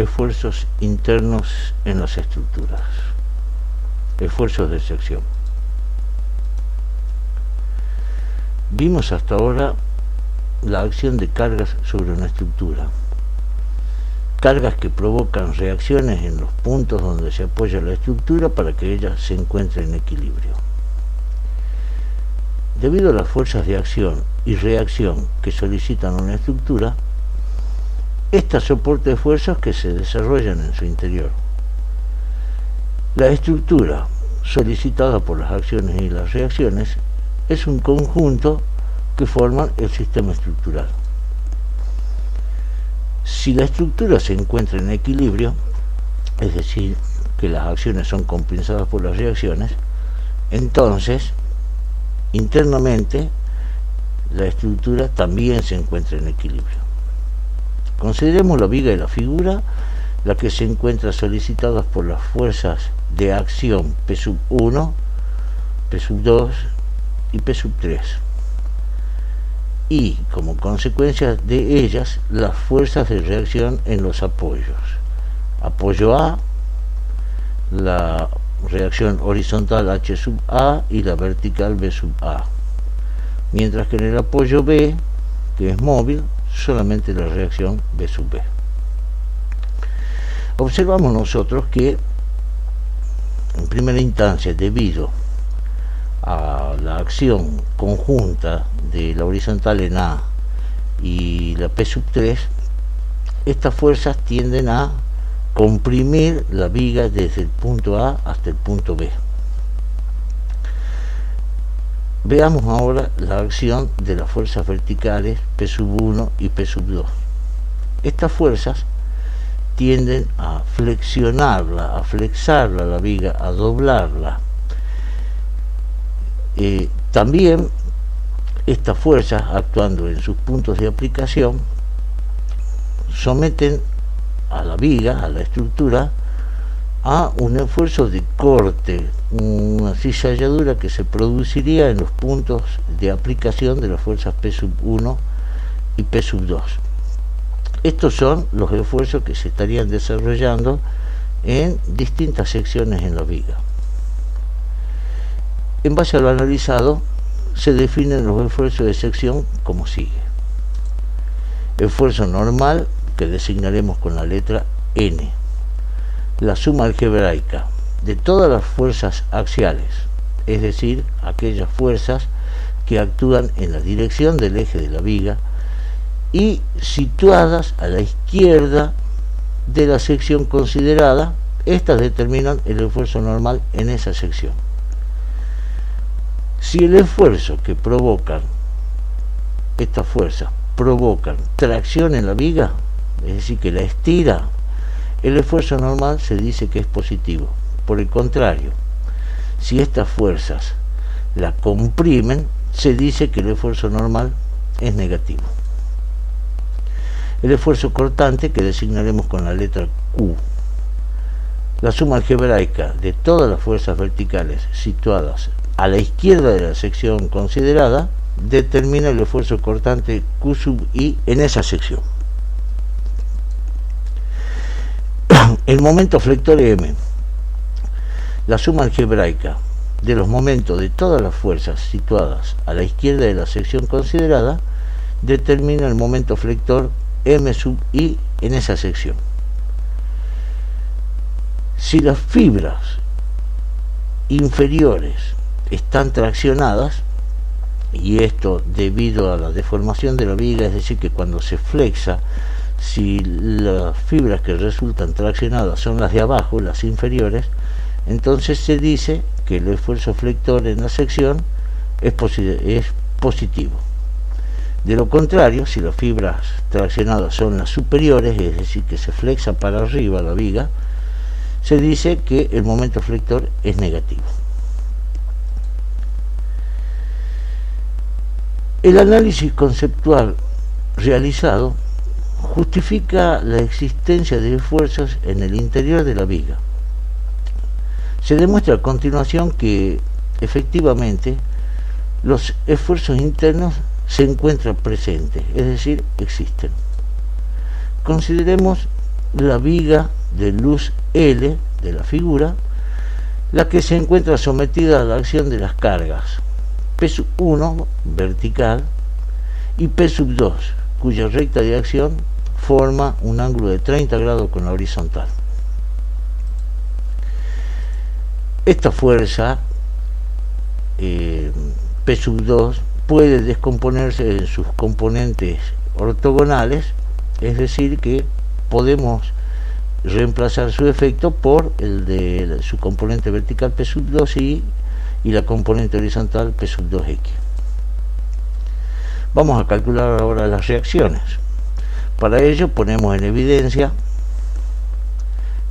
esfuerzos internos en las estructuras, esfuerzos de sección. Vimos hasta ahora la acción de cargas sobre una estructura, cargas que provocan reacciones en los puntos donde se apoya la estructura para que ella se encuentre en equilibrio. Debido a las fuerzas de acción y reacción que solicitan una estructura, esta soporta esfuerzos que se desarrollan en su interior. La estructura solicitada por las acciones y las reacciones es un conjunto que forman el sistema estructural. Si la estructura se encuentra en equilibrio, es decir, que las acciones son compensadas por las reacciones, entonces internamente la estructura también se encuentra en equilibrio. Consideremos la viga y la figura, la que se encuentra solicitadas por las fuerzas de acción P1, P2 y P3, y como consecuencia de ellas las fuerzas de reacción en los apoyos. Apoyo A, la reacción horizontal H sub A y la vertical B sub A, mientras que en el apoyo B, que es móvil, solamente la reacción B sub B. Observamos nosotros que en primera instancia, debido a la acción conjunta de la horizontal en A y la P sub 3, estas fuerzas tienden a comprimir la viga desde el punto A hasta el punto B. Veamos ahora la acción de las fuerzas verticales P sub 1 y P sub 2. Estas fuerzas tienden a flexionarla, a flexarla la viga, a doblarla. También estas fuerzas, actuando en sus puntos de aplicación, someten a la viga, a la estructura, a un esfuerzo de corte, una cizalladura que se produciría en los puntos de aplicación de las fuerzas P sub 1 y P sub 2. Estos son los esfuerzos que se estarían desarrollando en distintas secciones en la viga. En base a lo analizado, se definen los esfuerzos de sección como sigue. Esfuerzo normal, que designaremos con la letra N. La suma algebraica de todas las fuerzas axiales, es decir, aquellas fuerzas que actúan en la dirección del eje de la viga y situadas a la izquierda de la sección considerada. Estas determinan el esfuerzo normal en esa sección. Si el esfuerzo que provocan estas fuerzas provocan tracción en la viga, es decir, que la estira, el esfuerzo normal se dice que es positivo. Por el contrario, si estas fuerzas la comprimen, se dice que el esfuerzo normal es negativo. El esfuerzo cortante, que designaremos con la letra Q. La suma algebraica de todas las fuerzas verticales situadas a la izquierda de la sección considerada determina el esfuerzo cortante Q sub I en esa sección. El momento flector M. La suma algebraica de los momentos de todas las fuerzas situadas a la izquierda de la sección considerada determina el momento flector M sub I en esa sección. Si las fibras inferiores están traccionadas, y esto debido a la deformación de la viga, es decir, que cuando se flexa, si las fibras que resultan traccionadas son las de abajo, las inferiores, entonces se dice que el esfuerzo flector en la sección es positivo. De lo contrario, si las fibras traccionadas son las superiores, es decir, que se flexa para arriba la viga, se dice que el momento flector es negativo. El análisis conceptual realizado justifica la existencia de esfuerzos en el interior de la viga. Se demuestra a continuación que efectivamente los esfuerzos internos se encuentran presentes, es decir, existen. Consideremos la viga de luz L de la figura, la que se encuentra sometida a la acción de las cargas P1 vertical y P2, cuya recta de acción forma un ángulo de 30 grados con la horizontal. Esta fuerza P2 puede descomponerse en sus componentes ortogonales, es decir, que podemos reemplazar su efecto por el de su componente vertical P2 y la componente horizontal P2X. Vamos a calcular ahora las reacciones. Para ello ponemos en evidencia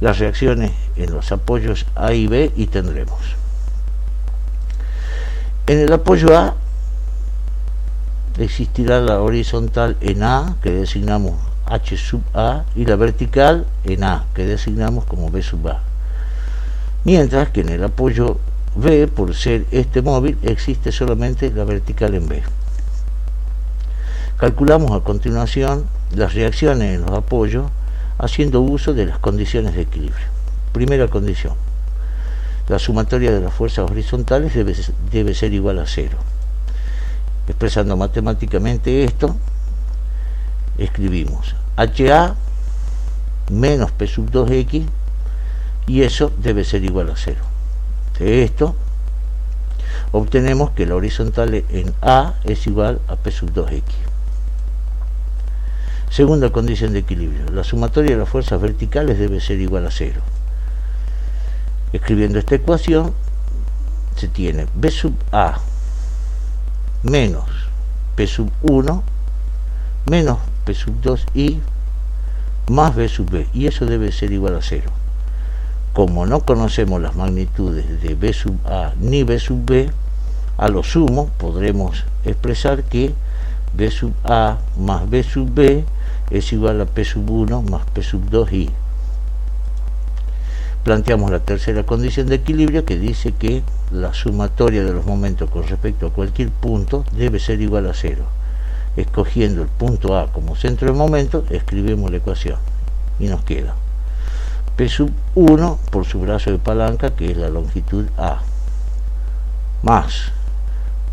las reacciones en los apoyos A y B y tendremos en el apoyo A existirá la horizontal en A, que designamos H sub A, y la vertical en A, que designamos como B sub A. Mientras que en el apoyo B, por ser este móvil, existe solamente la vertical en B. Calculamos a continuación las reacciones en los apoyos haciendo uso de las condiciones de equilibrio. Primera condición: la sumatoria de las fuerzas horizontales debe ser igual a 0. Expresando matemáticamente esto, escribimos HA menos P sub 2X, y eso debe ser igual a 0. De esto obtenemos que la horizontal en A es igual a P sub 2X. Segunda condición de equilibrio: la sumatoria de las fuerzas verticales debe ser igual a 0. Escribiendo esta ecuación, se tiene B sub A menos P sub 1 menos P sub 2i más B sub B, y eso debe ser igual a 0. Como no conocemos las magnitudes de B sub A ni B sub B, a lo sumo podremos expresar que B sub A más B sub B es igual a P sub 1 más P sub 2i. Planteamos la tercera condición de equilibrio, que dice que la sumatoria de los momentos con respecto a cualquier punto debe ser igual a 0. Escogiendo el punto A como centro de momento, escribimos la ecuación y nos queda P sub 1 por su brazo de palanca, que es la longitud A, más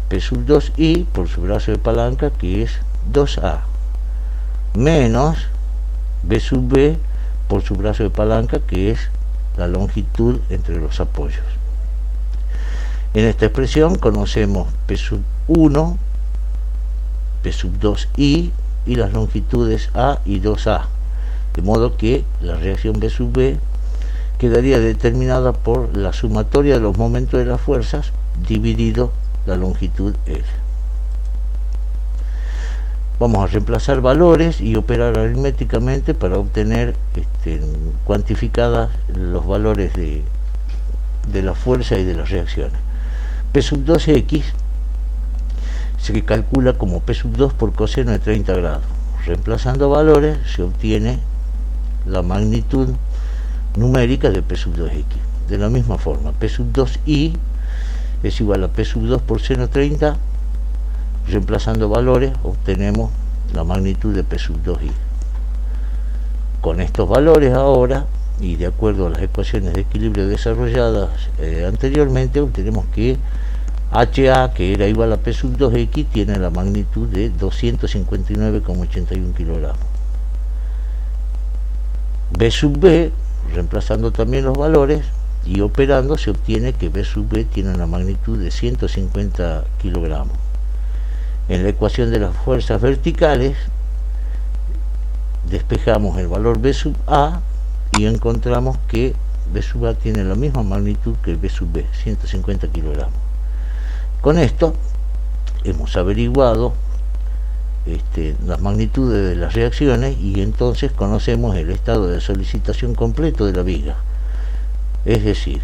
P sub 2i por su brazo de palanca, que es 2A, menos B sub B por su brazo de palanca, que es la longitud entre los apoyos. En esta expresión conocemos P sub 1, P sub 2i y las longitudes A y 2A, de modo que la reacción B sub B quedaría determinada por la sumatoria de los momentos de las fuerzas dividido la longitud L. Vamos a reemplazar valores y operar aritméticamente para obtener cuantificadas los valores de la fuerza y de las reacciones. P sub 2x se calcula como P sub 2 por coseno de 30 grados. Reemplazando valores se obtiene la magnitud numérica de P sub 2x. De la misma forma, P sub 2i es igual a P sub 2 por seno 30. Reemplazando valores obtenemos la magnitud de P sub 2i. Con estos valores ahora, y de acuerdo a las ecuaciones de equilibrio desarrolladas anteriormente, obtenemos que HA, que era igual a P sub 2x, tiene la magnitud de 259,81 kilogramos. B sub B, reemplazando también los valores y operando, se obtiene que B sub B tiene una magnitud de 150 kilogramos. En la ecuación de las fuerzas verticales despejamos el valor B sub A y encontramos que B sub A tiene la misma magnitud que B sub B, 150 kilogramos. Con esto hemos averiguado las magnitudes de las reacciones y entonces conocemos el estado de solicitación completo de la viga, es decir,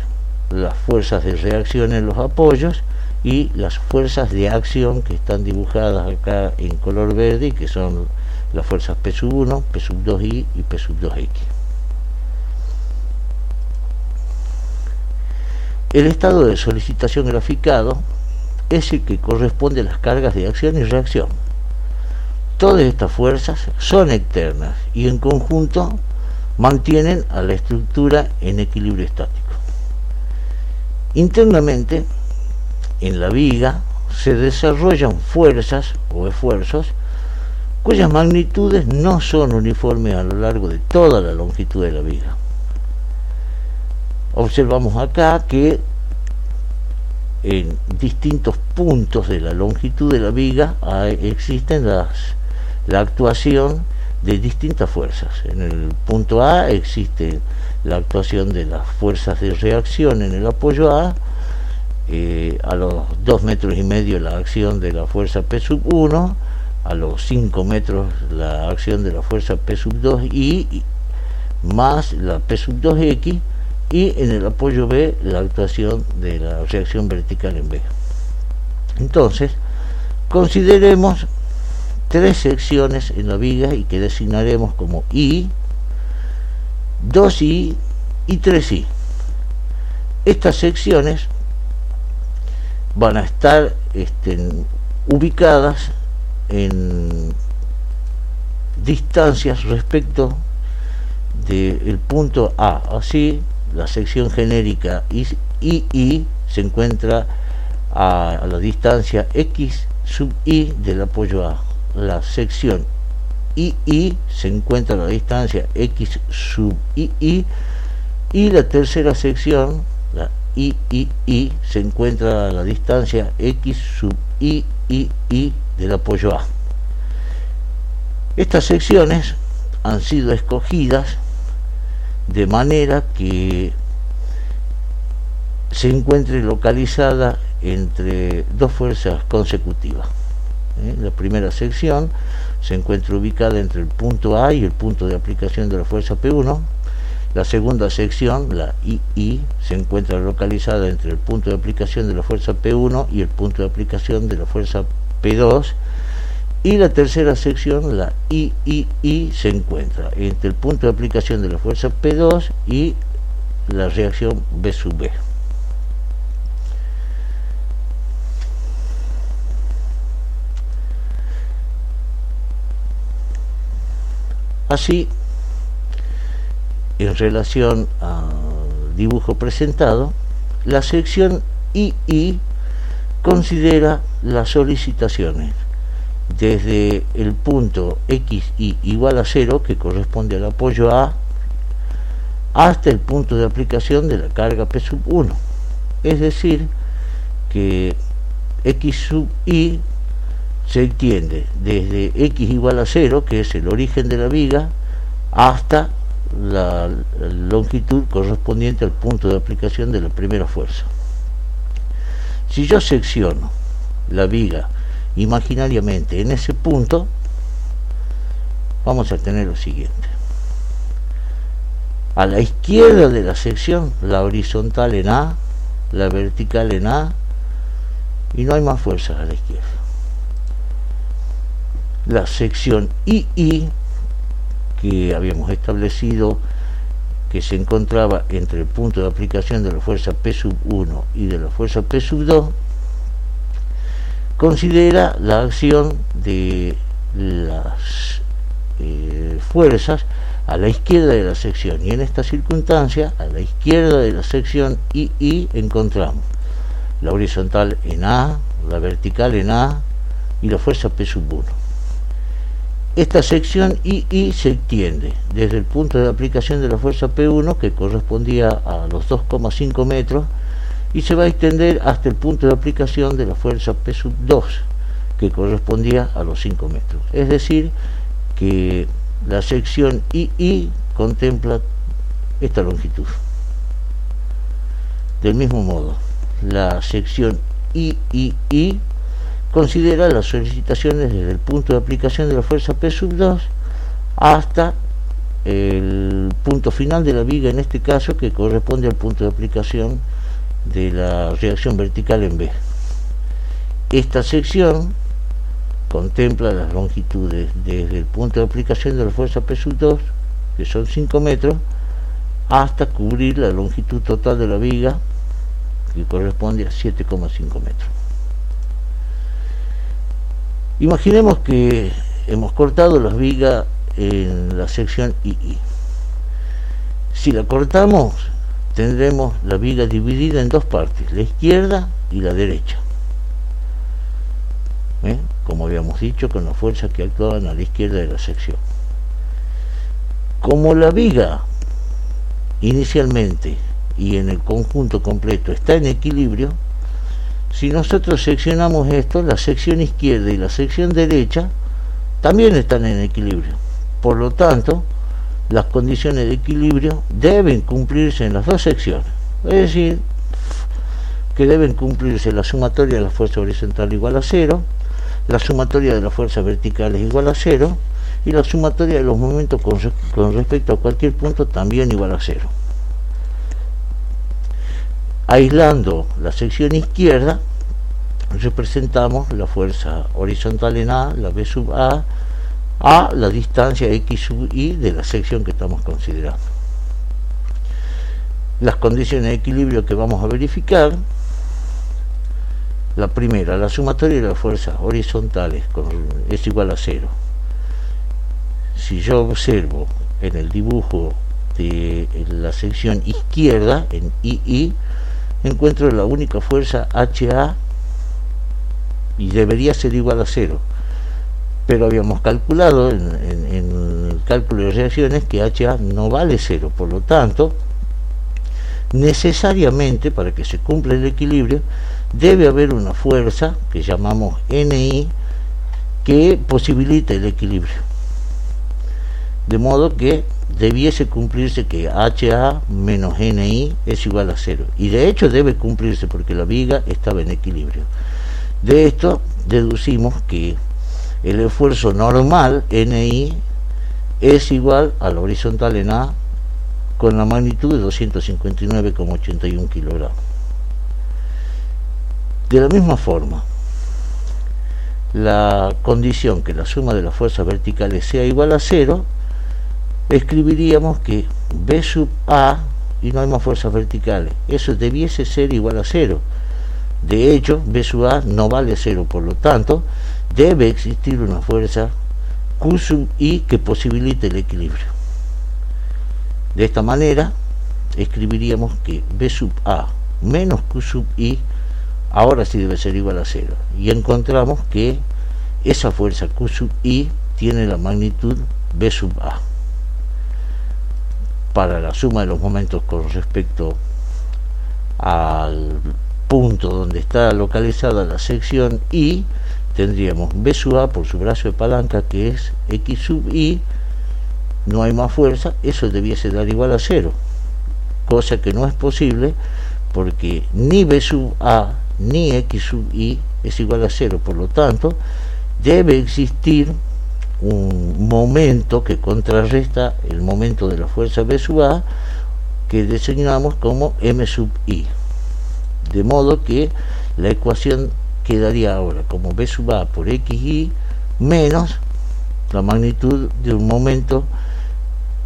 las fuerzas de reacción en los apoyos y las fuerzas de acción que están dibujadas acá en color verde y que son las fuerzas P sub 1, P sub 2i y P sub 2x. El estado de solicitación graficado es el que corresponde a las cargas de acción y reacción. Todas estas fuerzas son externas y en conjunto mantienen a la estructura en equilibrio estático. Internamente, en la viga se desarrollan fuerzas o esfuerzos cuyas magnitudes no son uniformes a lo largo de toda la longitud de la viga. Observamos acá que en distintos puntos de la longitud de la viga existen la actuación de distintas fuerzas. En el punto A existe la actuación de las fuerzas de reacción en el apoyo A los 2,5 metros la acción de la fuerza P1, a los 5 metros la acción de la fuerza P2I más la P2X, y en el apoyo B la actuación de la reacción vertical en B. Entonces, consideremos 3 secciones en la viga y que designaremos como I, 2I y 3I. Estas secciones van a estar ubicadas en distancias respecto del punto A. Así, la sección genérica II se encuentra a la distancia X sub I del apoyo A. La sección II se encuentra a la distancia X sub II, y la tercera sección, la III, se encuentra a la distancia X sub II del apoyo A. Estas secciones han sido escogidas de manera que se encuentre localizada entre dos fuerzas consecutivas. La primera sección se encuentra ubicada entre el punto A y el punto de aplicación de la fuerza P1. La segunda sección, la II, se encuentra localizada entre el punto de aplicación de la fuerza P1 y el punto de aplicación de la fuerza P2. Y la tercera sección, la III, se encuentra entre el punto de aplicación de la fuerza P2 y la reacción B sub B. Así, en relación al dibujo presentado, la sección II considera las solicitaciones desde el punto XI igual a 0, que corresponde al apoyo A, hasta el punto de aplicación de la carga P sub 1. Es decir, que X sub I se extiende desde X igual a 0, que es el origen de la viga, hasta la longitud correspondiente al punto de aplicación de la primera fuerza. Si yo secciono la viga imaginariamente en ese punto, vamos a tener lo siguiente: a la izquierda de la sección, la horizontal en A, la vertical en A, y no hay más fuerzas a la izquierda. La sección II, que habíamos establecido que se encontraba entre el punto de aplicación de la fuerza P sub 1 y de la fuerza P sub 2, considera la acción de las fuerzas a la izquierda de la sección, y en esta circunstancia, a la izquierda de la sección II, encontramos la horizontal en A, la vertical en A y la fuerza P sub 1. Esta sección II se extiende desde el punto de aplicación de la fuerza P1, que correspondía a los 2,5 metros, y se va a extender hasta el punto de aplicación de la fuerza P sub 2, que correspondía a los 5 metros. Es decir, que la sección II contempla esta longitud. Del mismo modo, la sección III considera las solicitaciones desde el punto de aplicación de la fuerza P sub 2 hasta el punto final de la viga, en este caso, que corresponde al punto de aplicación de la reacción vertical en B. Esta sección contempla las longitudes desde el punto de aplicación de la fuerza P sub 2, que son 5 metros, hasta cubrir la longitud total de la viga, que corresponde a 7,5 metros. Imaginemos que hemos cortado las vigas en la sección II. Si la cortamos, tendremos la viga dividida en dos partes, la izquierda y la derecha. Como habíamos dicho, con las fuerzas que actuaban a la izquierda de la sección. Como la viga inicialmente y en el conjunto completo está en equilibrio, si nosotros seccionamos esto, la sección izquierda y la sección derecha también están en equilibrio. Por lo tanto, las condiciones de equilibrio deben cumplirse en las dos secciones. Es decir, que deben cumplirse la sumatoria de la fuerza horizontal igual a 0, la sumatoria de las fuerzas verticales igual a 0 y la sumatoria de los momentos con respecto a cualquier punto también igual a 0. Aislando la sección izquierda, representamos la fuerza horizontal en A, la B sub A la distancia X sub Y de la sección que estamos considerando. Las condiciones de equilibrio que vamos a verificar: la primera, la sumatoria de las fuerzas horizontales es igual a 0. Si yo observo en el dibujo de la sección izquierda, en II, encuentro la única fuerza HA y debería ser igual a 0. Pero habíamos calculado en el cálculo de reacciones que HA no vale 0. Por lo tanto, necesariamente, para que se cumpla el equilibrio, debe haber una fuerza que llamamos NI que posibilite el equilibrio. De modo que debiese cumplirse que HA menos NI es igual a 0. Y de hecho debe cumplirse porque la viga estaba en equilibrio. De esto deducimos que el esfuerzo normal, NI, es igual a la horizontal en A con la magnitud de 259,81 kilogramos. De la misma forma, la condición que la suma de las fuerzas verticales sea igual a 0, escribiríamos que B sub A, y no hay más fuerzas verticales, eso debiese ser igual a 0. De hecho, B sub A no vale 0, por lo tanto, debe existir una fuerza Q sub I que posibilite el equilibrio. De esta manera, escribiríamos que B sub A menos Q sub I ahora sí debe ser igual a 0. Y encontramos que esa fuerza Q sub I tiene la magnitud B sub A. Para la suma de los momentos con respecto al punto donde está localizada la sección I, tendríamos B sub A por su brazo de palanca, que es X sub I, no hay más fuerza, eso debiese dar igual a 0, cosa que no es posible porque ni B sub A ni X sub I es igual a 0, por lo tanto debe existir un momento que contrarresta el momento de la fuerza B sub A, que designamos como M sub I, de modo que la ecuación quedaría ahora como B sub A por XI menos la magnitud de un momento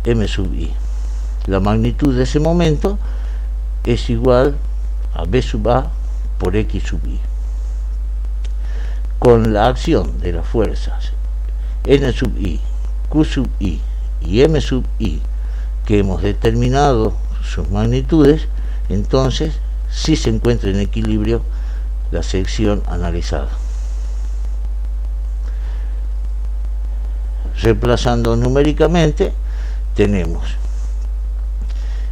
M sub I. La magnitud de ese momento es igual a B sub A por X sub I. Con la acción de las fuerzas N sub I, Q sub I y M sub I, que hemos determinado sus magnitudes, entonces sí se encuentra en equilibrio la sección analizada. Reemplazando numéricamente, tenemos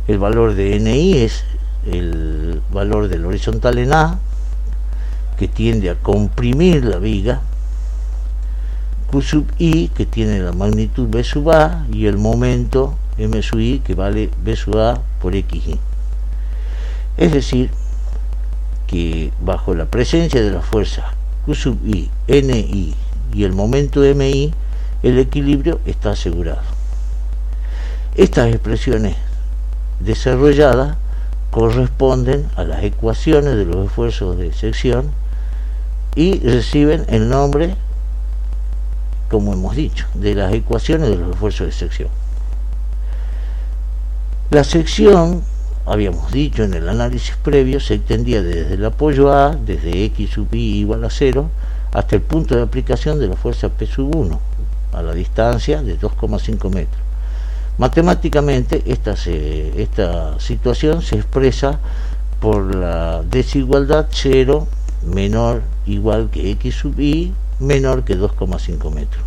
el valor de NI, es el valor del horizontal en A, que tiende a comprimir la viga, Q sub I, que tiene la magnitud B sub A, y el momento M sub I, que vale B sub A por XI. Es decir, que bajo la presencia de las fuerzas Q sub I, NI y el momento MI, el equilibrio está asegurado. Estas expresiones desarrolladas corresponden a las ecuaciones de los esfuerzos de sección y reciben el nombre, como hemos dicho, de las ecuaciones de los esfuerzos de sección. La sección, habíamos dicho en el análisis previo, se extendía desde el apoyo A, desde X sub I igual a 0, hasta el punto de aplicación de la fuerza P sub 1, a la distancia de 2,5 metros. Matemáticamente esta situación se expresa por la desigualdad 0 menor igual que x sub i menor que 2,5 metros.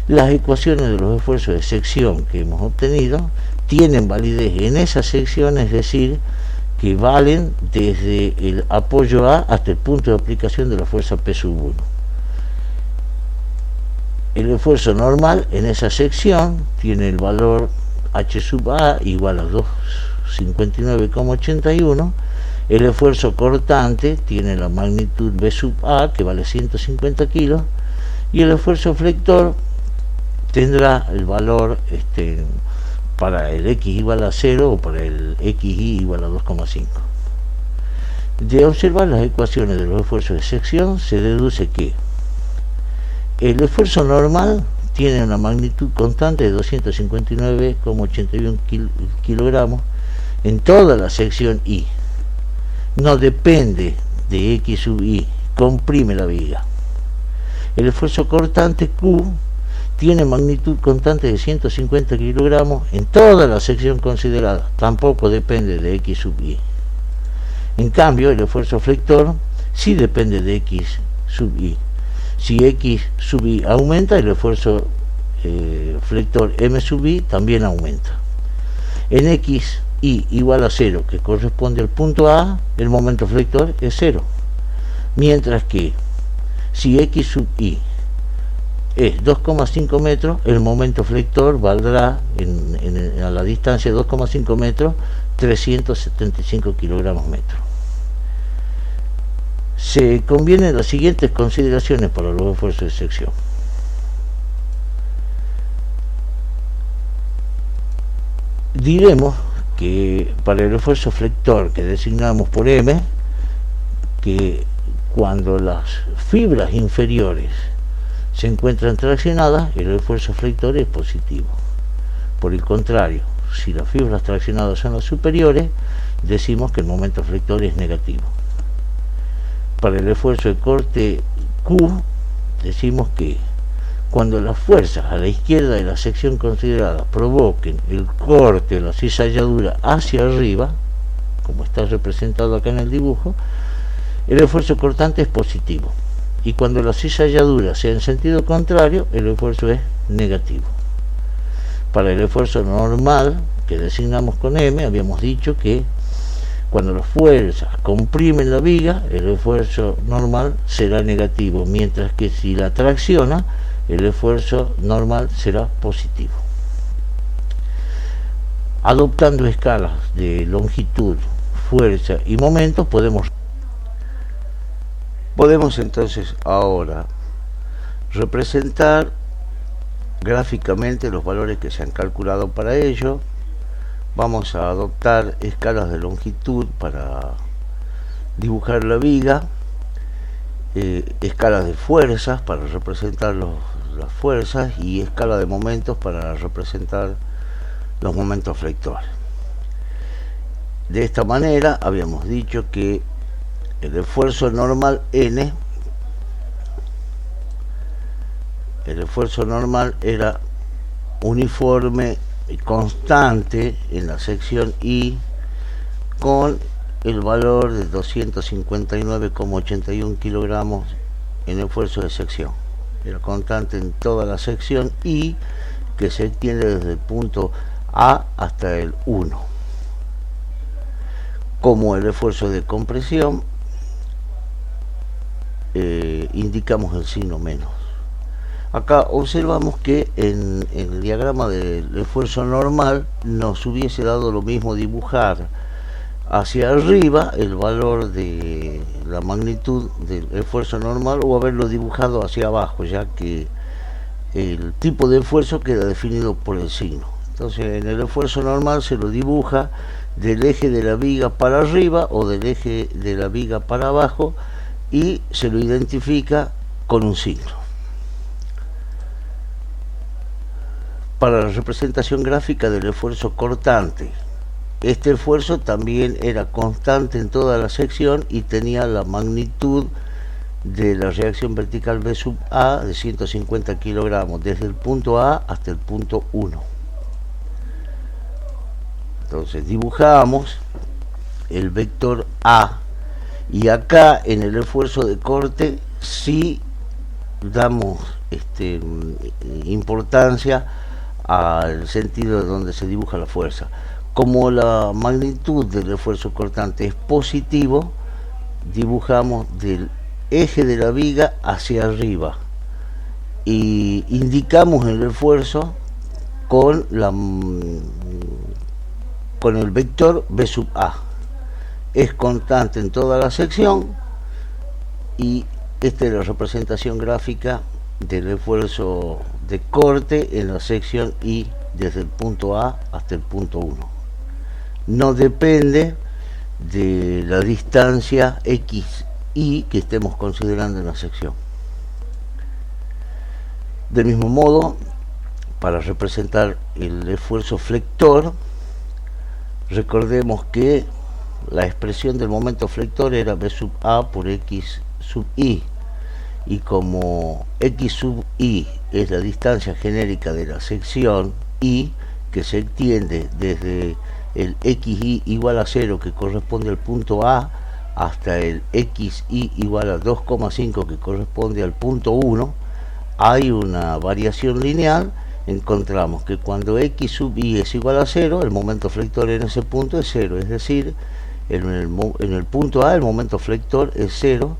Las ecuaciones de los esfuerzos de sección que hemos obtenido tienen validez en esa sección, es decir, que valen desde el apoyo A hasta el punto de aplicación de la fuerza P sub 1. El esfuerzo normal en esa sección tiene el valor H sub A igual a 259,81. El esfuerzo cortante tiene la magnitud B sub A, que vale 150 kilos, y el esfuerzo flector tendrá el valor para el x igual a 0 o para el xy igual a 2,5. De observar las ecuaciones de los esfuerzos de sección se deduce que el esfuerzo normal tiene una magnitud constante de 259,81 kilogramos en toda la sección I. No depende de x sub i, comprime la viga. El esfuerzo cortante Q tiene magnitud constante de 150 kilogramos en toda la sección considerada, tampoco depende de x sub i. En cambio, el esfuerzo flector sí depende de x sub i. Si x sub i aumenta, el esfuerzo flector m sub i también aumenta. En x i igual a 0, que corresponde al punto A, el momento flector es 0. Mientras que si x sub i es 2,5 metros, el momento flector valdrá a la distancia de 2,5 metros 375 kilogramos metro. Se convienen las siguientes consideraciones para los esfuerzos de sección. Diremos que para el esfuerzo flector que designamos por M, que cuando las fibras inferiores se encuentran traccionadas, el esfuerzo flector es positivo. Por el contrario, si las fibras traccionadas son las superiores, decimos que el momento flector es negativo. Para el esfuerzo de corte Q, decimos que cuando las fuerzas a la izquierda de la sección considerada provoquen el corte o la cizalladura hacia arriba, como está representado acá en el dibujo, el esfuerzo cortante es positivo. Y cuando la cizalladura sea en sentido contrario, el esfuerzo es negativo. Para el esfuerzo normal que designamos con M, habíamos dicho que cuando las fuerzas comprimen la viga, el esfuerzo normal será negativo, mientras que si la tracciona, el esfuerzo normal será positivo. Adoptando escalas de longitud, fuerza y momento, podemos entonces ahora representar gráficamente los valores que se han calculado para ello. Vamos a adoptar escalas de longitud para dibujar la viga, escalas de fuerzas para representar las fuerzas y escala de momentos para representar los momentos flectores. De esta manera habíamos dicho que el esfuerzo normal N, el esfuerzo normal era uniforme y constante en la sección I con el valor de 259,81 kilogramos en esfuerzo de sección. Era constante en toda la sección I, que se extiende desde el punto A hasta el 1. Como el esfuerzo de compresión, indicamos el signo menos. Acá observamos que en el diagrama del esfuerzo normal nos hubiese dado lo mismo dibujar hacia arriba el valor de la magnitud del esfuerzo normal o haberlo dibujado hacia abajo, ya que el tipo de esfuerzo queda definido por el signo. Entonces en el esfuerzo normal se lo dibuja del eje de la viga para arriba o del eje de la viga para abajo y se lo identifica con un signo. Para la representación gráfica del esfuerzo cortante, este esfuerzo también era constante en toda la sección y tenía la magnitud de la reacción vertical B sub A de 150 kilogramos, desde el punto A hasta el punto 1. Entonces dibujamos el vector A, y acá en el esfuerzo de corte sí damos importancia al sentido de donde se dibuja la fuerza. Como la magnitud del esfuerzo cortante es positivo, dibujamos del eje de la viga hacia arriba y indicamos el esfuerzo con el vector B sub A. Es constante en toda la sección, y esta es la representación gráfica del esfuerzo de corte en la sección I desde el punto A hasta el punto 1. No depende de la distancia XY que estemos considerando en la sección. Del mismo modo, para representar el esfuerzo flector, recordemos que la expresión del momento flector era B sub A por X sub I, y como X sub I es la distancia genérica de la sección I, que se extiende desde el XI igual a 0, que corresponde al punto A, hasta el XI igual a 2,5, que corresponde al punto 1, hay una variación lineal. Encontramos que cuando X sub I es igual a 0, el momento flector en ese punto es 0, es decir, en el punto A el momento flector es 0,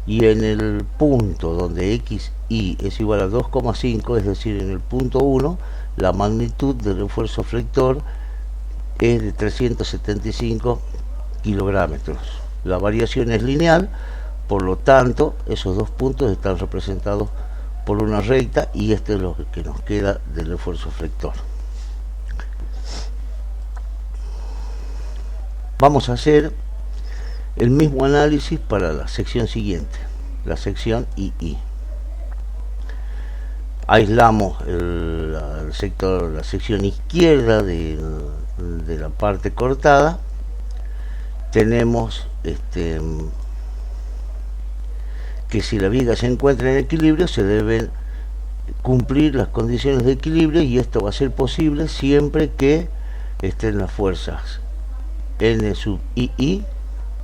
y en el punto donde XI es igual a 2,5, es decir, en el punto 1, la magnitud del esfuerzo flector es de 375 kilogramos. La variación es lineal, por lo tanto, esos dos puntos están representados por una recta, y esto es lo que nos queda del esfuerzo flector. Vamos a hacer el mismo análisis para la sección siguiente, la sección II. Aislamos el sector, la sección izquierda de la parte cortada. Tenemos que si la viga se encuentra en equilibrio, se deben cumplir las condiciones de equilibrio, y esto va a ser posible siempre que estén las fuerzas N sub II,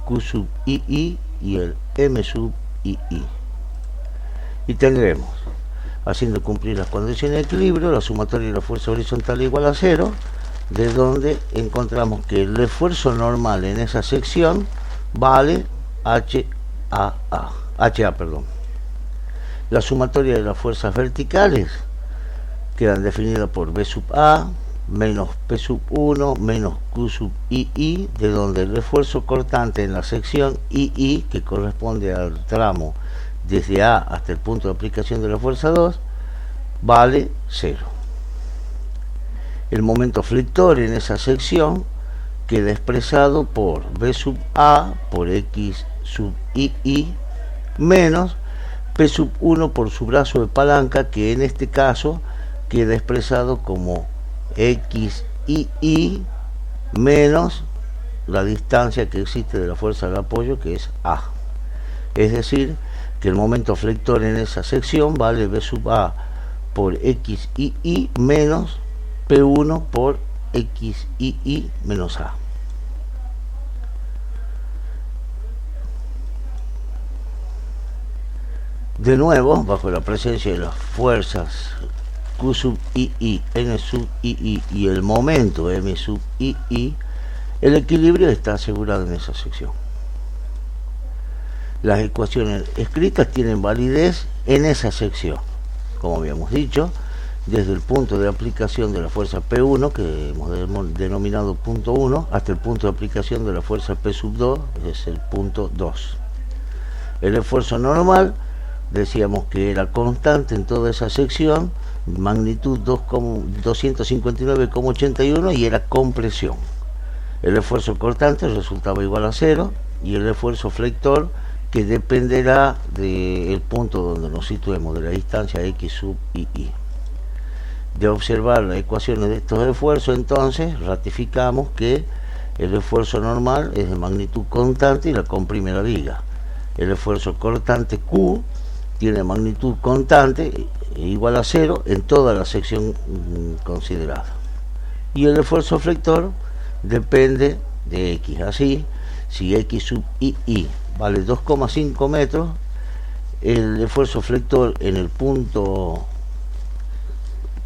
Q sub II y el M sub II. Y tendremos, haciendo cumplir las condiciones de equilibrio, la sumatoria de la fuerza horizontal igual a 0, de donde encontramos que el esfuerzo normal en esa sección vale HA. La sumatoria de las fuerzas verticales quedan definidas por B sub A menos P sub 1 menos Q sub II, de donde el esfuerzo cortante en la sección II, que corresponde al tramo desde A hasta el punto de aplicación de la fuerza 2, vale 0. El momento flector en esa sección queda expresado por B sub A por X sub II menos P sub 1 por su brazo de palanca, que en este caso queda expresado como XII menos la distancia que existe de la fuerza de apoyo, que es A. Es decir, que el momento flector en esa sección vale B sub A por XII menos P1 por XII menos A. De nuevo, bajo la presencia de las fuerzas Q sub II, N sub II y el momento M sub II, el equilibrio está asegurado en esa sección. Las ecuaciones escritas tienen validez en esa sección, como habíamos dicho, desde el punto de aplicación de la fuerza P1, que hemos denominado punto 1, hasta el punto de aplicación de la fuerza P sub 2, es el punto 2. El esfuerzo normal decíamos que era constante en toda esa sección, magnitud 259,81, y era compresión. El esfuerzo cortante resultaba igual a 0, y el esfuerzo flector, que dependerá del punto donde nos situemos, de la distancia X sub II. De observar las ecuaciones de estos esfuerzos, entonces ratificamos que el esfuerzo normal es de magnitud constante y la comprime la viga. El esfuerzo cortante Q tiene magnitud constante igual a 0 en toda la sección considerada. Y el esfuerzo flector depende de X. Así, si X sub I vale 2,5 metros, el esfuerzo flector en el punto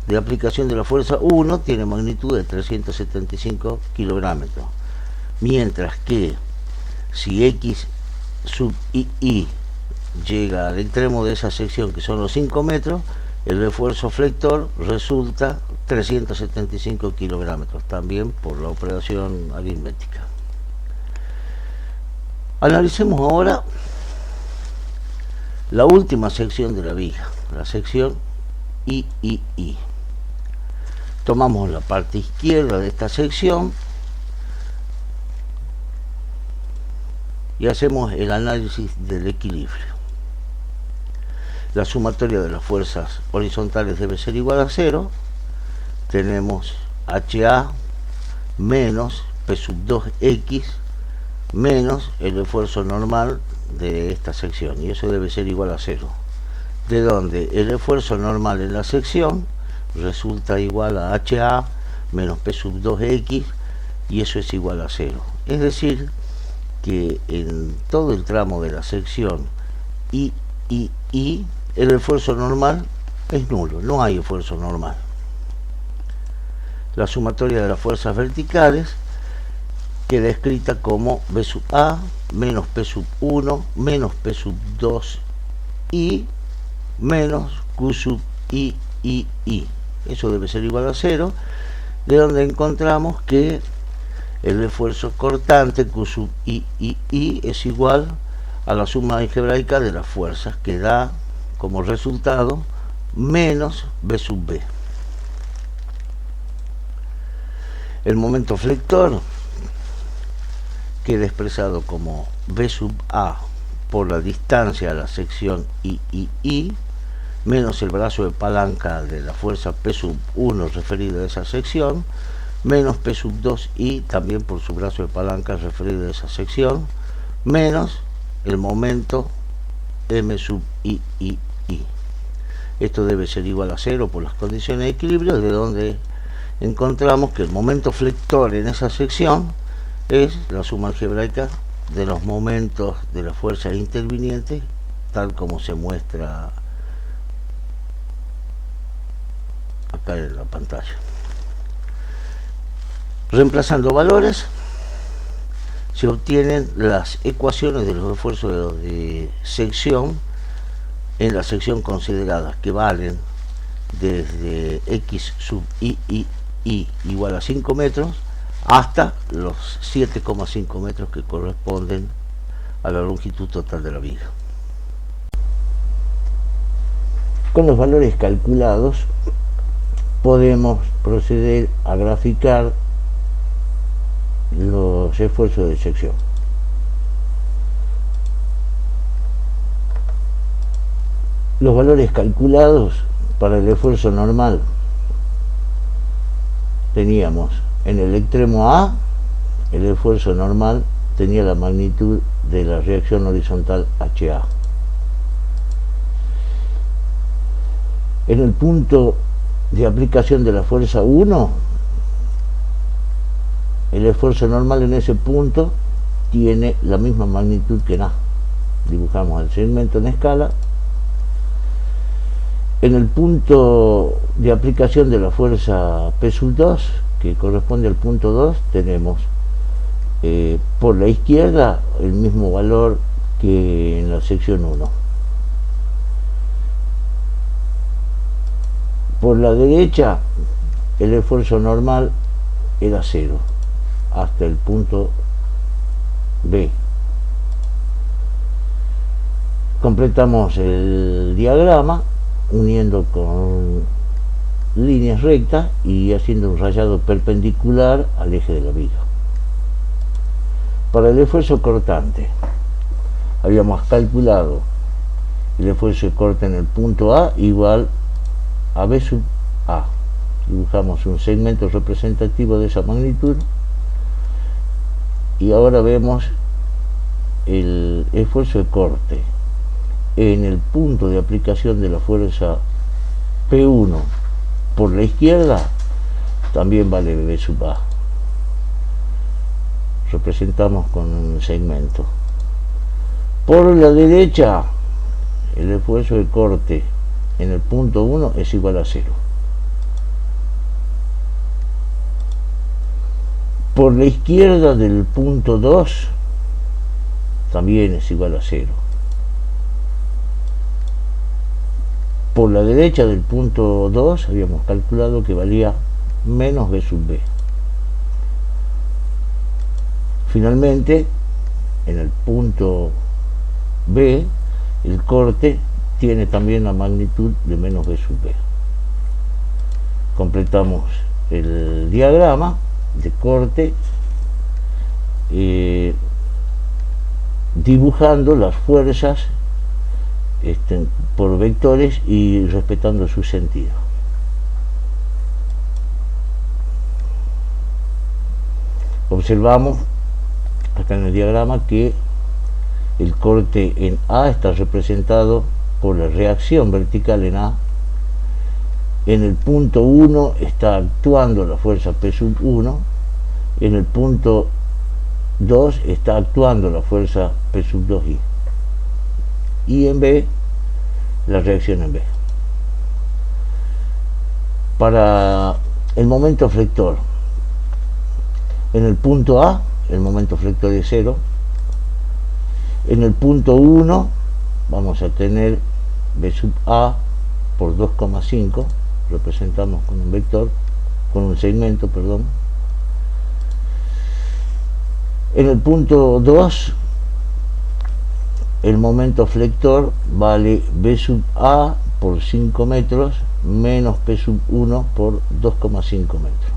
de aplicación de la fuerza 1 tiene magnitud de 375 kilogramos, mientras que si X sub I llega al extremo de esa sección, que son los 5 metros, el esfuerzo flector resulta 375 kilogramos, también por la operación aritmética. Analicemos ahora la última sección de la viga, la sección III. Tomamos la parte izquierda de esta sección y hacemos el análisis del equilibrio. La sumatoria de las fuerzas horizontales debe ser igual a 0. Tenemos HA menos P sub 2X menos el esfuerzo normal de esta sección, y eso debe ser igual a 0. De donde el esfuerzo normal en la sección resulta igual a HA menos P sub 2X, y eso es igual a 0. Es decir, que en todo el tramo de la sección I, el esfuerzo normal es nulo, no hay esfuerzo normal. La sumatoria de las fuerzas verticales queda escrita como B sub A menos P sub 1 menos P sub 2I menos Q sub I. Eso debe ser igual a 0, de donde encontramos que el esfuerzo cortante Q sub I es igual a la suma algebraica de las fuerzas, que da como resultado menos B sub B. El momento flector queda expresado como B sub A por la distancia a la sección I menos el brazo de palanca de la fuerza P sub 1 referida a esa sección, menos P sub 2I también por su brazo de palanca referido a esa sección, menos el momento M sub I. Esto debe ser igual a 0 por las condiciones de equilibrio, de donde encontramos que el momento flector en esa sección es la suma algebraica de los momentos de las fuerzas intervinientes, tal como se muestra acá en la pantalla. Reemplazando valores, se obtienen las ecuaciones de los esfuerzos de sección en la sección considerada, que valen desde X sub I igual a 5 metros hasta los 7,5 metros que corresponden a la longitud total de la viga. Con los valores calculados podemos proceder a graficar los esfuerzos de sección. Los valores calculados para el esfuerzo normal teníamos en el extremo A, el esfuerzo normal tenía la magnitud de la reacción horizontal HA. En el punto de aplicación de la fuerza 1, el esfuerzo normal en ese punto tiene la misma magnitud que en A. Dibujamos el segmento en escala. En el punto de aplicación de la fuerza P sub 2, que corresponde al punto 2, tenemos por la izquierda el mismo valor que en la sección 1. Por la derecha el esfuerzo normal era 0 hasta el punto B. Completamos el diagrama uniendo con líneas rectas y haciendo un rayado perpendicular al eje de la viga. Para el esfuerzo cortante habíamos calculado el esfuerzo de corte en el punto A igual a B sub A. Dibujamos un segmento representativo de esa magnitud y ahora vemos el esfuerzo de corte en el punto de aplicación de la fuerza P1 por la izquierda, también vale B sub A. representamos con un segmento. Por la derecha, el esfuerzo de corte en el punto 1 es igual a 0. Por la izquierda del punto 2 también es igual a 0. Por la derecha del punto 2 habíamos calculado que valía menos B sub B. Finalmente, en el punto B, el corte tiene también la magnitud de menos B sub B. Completamos el diagrama de corte dibujando las fuerzas por vectores y respetando su sentido. Observamos acá en el diagrama que el corte en A está representado por la reacción vertical en A. En el punto 1 está actuando la fuerza P sub 1. En el punto 2 está actuando la fuerza P sub 2i. Y en B, la reacción en B. Para el momento flector, en el punto A, el momento flector es 0. En el punto 1 vamos a tener B sub A por 2,5, representamos con un vector, con un segmento, perdón. En el punto 2, el momento flector vale B sub A por 5 metros menos P sub 1 por 2,5 metros.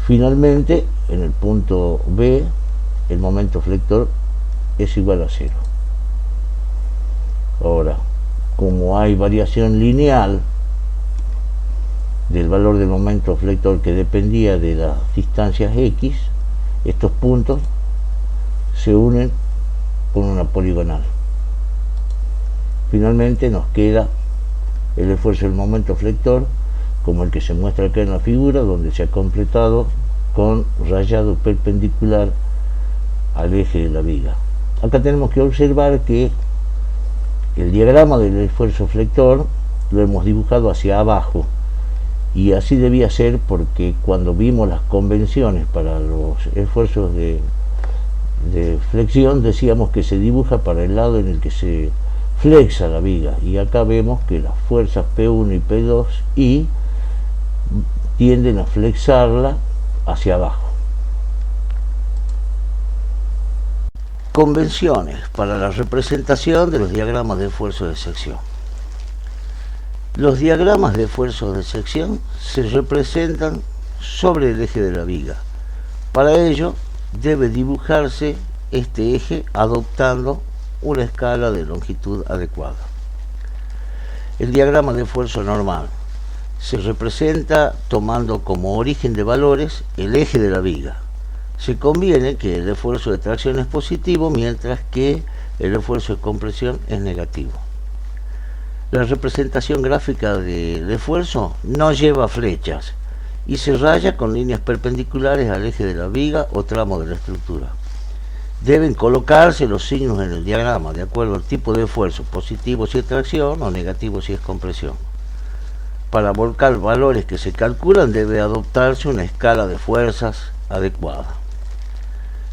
Finalmente, en el punto B, el momento flector es igual a 0. Ahora, como hay variación lineal del valor del momento flector que dependía de las distancias X, estos puntos se unen con una poligonal. Finalmente nos queda el esfuerzo del momento flector, como el que se muestra acá en la figura, donde se ha completado con rayado perpendicular al eje de la viga. Acá tenemos que observar que el diagrama del esfuerzo flector lo hemos dibujado hacia abajo, y así debía ser porque cuando vimos las convenciones para los esfuerzos de flexión decíamos que se dibuja para el lado en el que se flexa la viga, y acá vemos que las fuerzas P1 y P2 y tienden a flexarla hacia abajo. Convenciones para la representación de los diagramas de esfuerzo de sección. Los diagramas de esfuerzo de sección se representan sobre el eje de la viga. Para ello debe dibujarse este eje adoptando una escala de longitud adecuada. El diagrama de esfuerzo normal se representa tomando como origen de valores el eje de la viga. Se conviene que el esfuerzo de tracción es positivo, mientras que el esfuerzo de compresión es negativo. La representación gráfica del esfuerzo no lleva flechas y se raya con líneas perpendiculares al eje de la viga o tramo de la estructura. Deben colocarse los signos en el diagrama de acuerdo al tipo de esfuerzo, positivo si es tracción o negativo si es compresión. Para volcar valores que se calculan debe adoptarse una escala de fuerzas adecuada.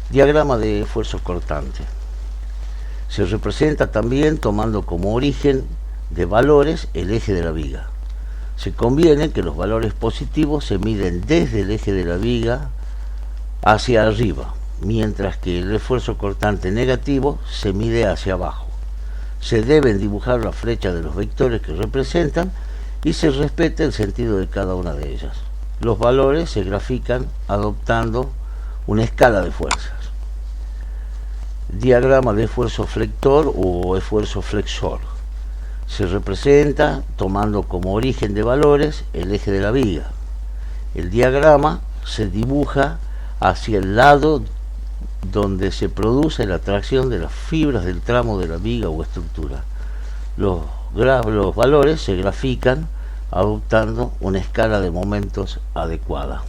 Diagrama de esfuerzo cortante. Se representa también tomando como origen de valores el eje de la viga. Se conviene que los valores positivos se miden desde el eje de la viga hacia arriba, mientras que el esfuerzo cortante negativo se mide hacia abajo. Se deben dibujar las flechas de los vectores que representan y se respeta el sentido de cada una de ellas. Los valores se grafican adoptando una escala de fuerzas. Diagrama de esfuerzo flector o esfuerzo flexor. Se representa tomando como origen de valores el eje de la viga. El diagrama se dibuja hacia el lado donde se produce la tracción de las fibras del tramo de la viga o estructura. Los valores se grafican adoptando una escala de momentos adecuada.